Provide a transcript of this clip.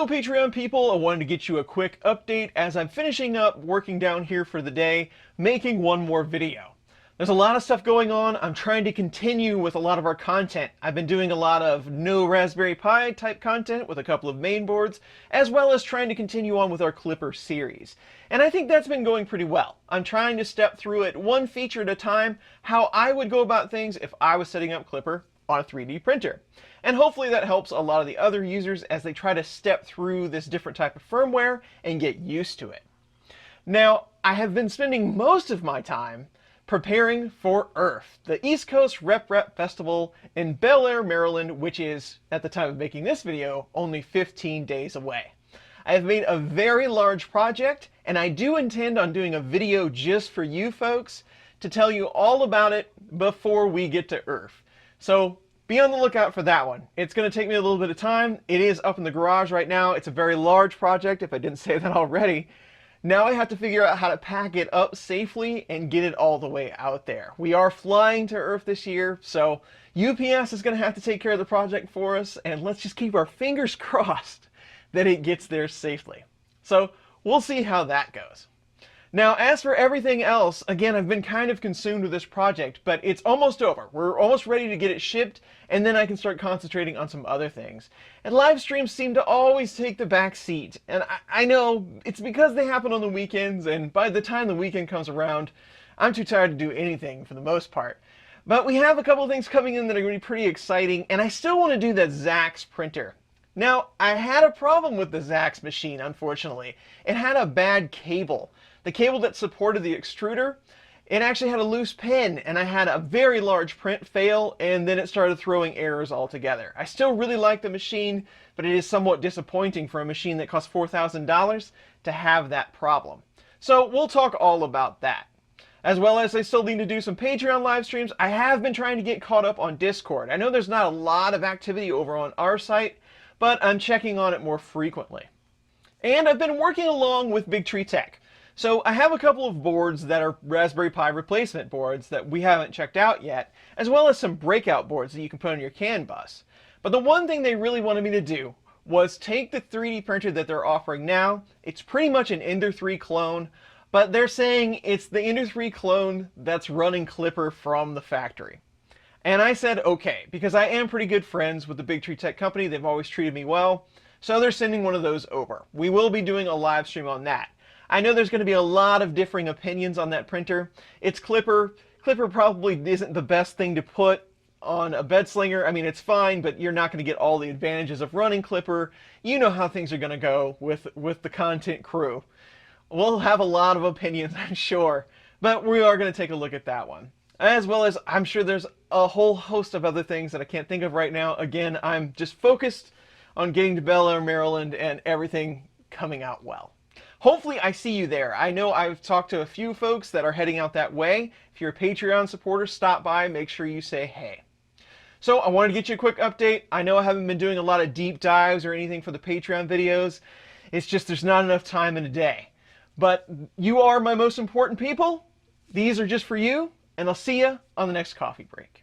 Hello Patreon people, I wanted to get you a quick update as I'm finishing up working down here for the day, making one more video. There's a lot of stuff going on. I'm trying to continue with a lot of our content. I've been doing a lot of no Raspberry Pi type content with a couple of main boards, as well as trying to continue on with our Clipper series. And I think that's been going pretty well. I'm trying to step through it one feature at a time, how I would go about things if I was setting up Clipper on a 3D printer. And hopefully that helps a lot of the other users as they try to step through this different type of firmware and get used to it. Now, I have been spending most of my time preparing for ERRF, the East Coast Rep Festival in Bel Air, Maryland, which is, at the time of making this video, only 15 days away. I have made a very large project, and I do intend on doing a video just for you folks to tell you all about it before we get to ERRF. So be on the lookout for that one. It's going to take me a little bit of time. It is up in the garage right now. It's a very large project, if I didn't say that already. Now I have to figure out how to pack it up safely and get it all the way out there. We are flying to ERRF this year, so UPS is going to have to take care of the project for us, and let's just keep our fingers crossed that it gets there safely. So we'll see how that goes. Now, as for everything else, again, I've been kind of consumed with this project, but it's almost over. We're almost ready to get it shipped, and then I can start concentrating on some other things. And live streams seem to always take the back seat. And I know it's because they happen on the weekends, and by the time the weekend comes around, I'm too tired to do anything for the most part. But we have a couple of things coming in that are going to be pretty exciting, and I still want to do that Zax printer. Now, I had a problem with the Zax machine, unfortunately. It had a bad cable. The cable that supported the extruder, it actually had a loose pin, and I had a very large print fail, and then it started throwing errors altogether. I still really like the machine, but it is somewhat disappointing for a machine that costs $4,000 to have that problem. So we'll talk all about that. As well as I still need to do some Patreon live streams. I have been trying to get caught up on Discord. I know there's not a lot of activity over on our site, but I'm checking on it more frequently. And I've been working along with Big Tree Tech. So I have a couple of boards that are Raspberry Pi replacement boards that we haven't checked out yet, as well as some breakout boards that you can put on your CAN bus. But the one thing they really wanted me to do was take the 3D printer that they're offering now. It's pretty much an Ender 3 clone, but they're saying it's the Ender 3 clone that's running Clipper from the factory. And I said okay, because I am pretty good friends with the Big Tree Tech company. They've always treated me well, so they're sending one of those over. We will be doing a live stream on that. I know there's going to be a lot of differing opinions on that printer. It's Clipper. Clipper probably isn't the best thing to put on a bed slinger. I mean, it's fine, but you're not going to get all the advantages of running Clipper. You know how things are going to go with the content crew. We'll have a lot of opinions, I'm sure, but we are going to take a look at that one. As well as, I'm sure there's a whole host of other things that I can't think of right now. Again, I'm just focused on getting to Bel Air, Maryland, and everything coming out well. Hopefully I see you there. I know I've talked to a few folks that are heading out that way. If you're a Patreon supporter, stop by, make sure you say hey. So I wanted to get you a quick update. I know I haven't been doing a lot of deep dives or anything for the Patreon videos. It's just there's not enough time in a day. But you are my most important people. These are just for you, and I'll see you on the next coffee break.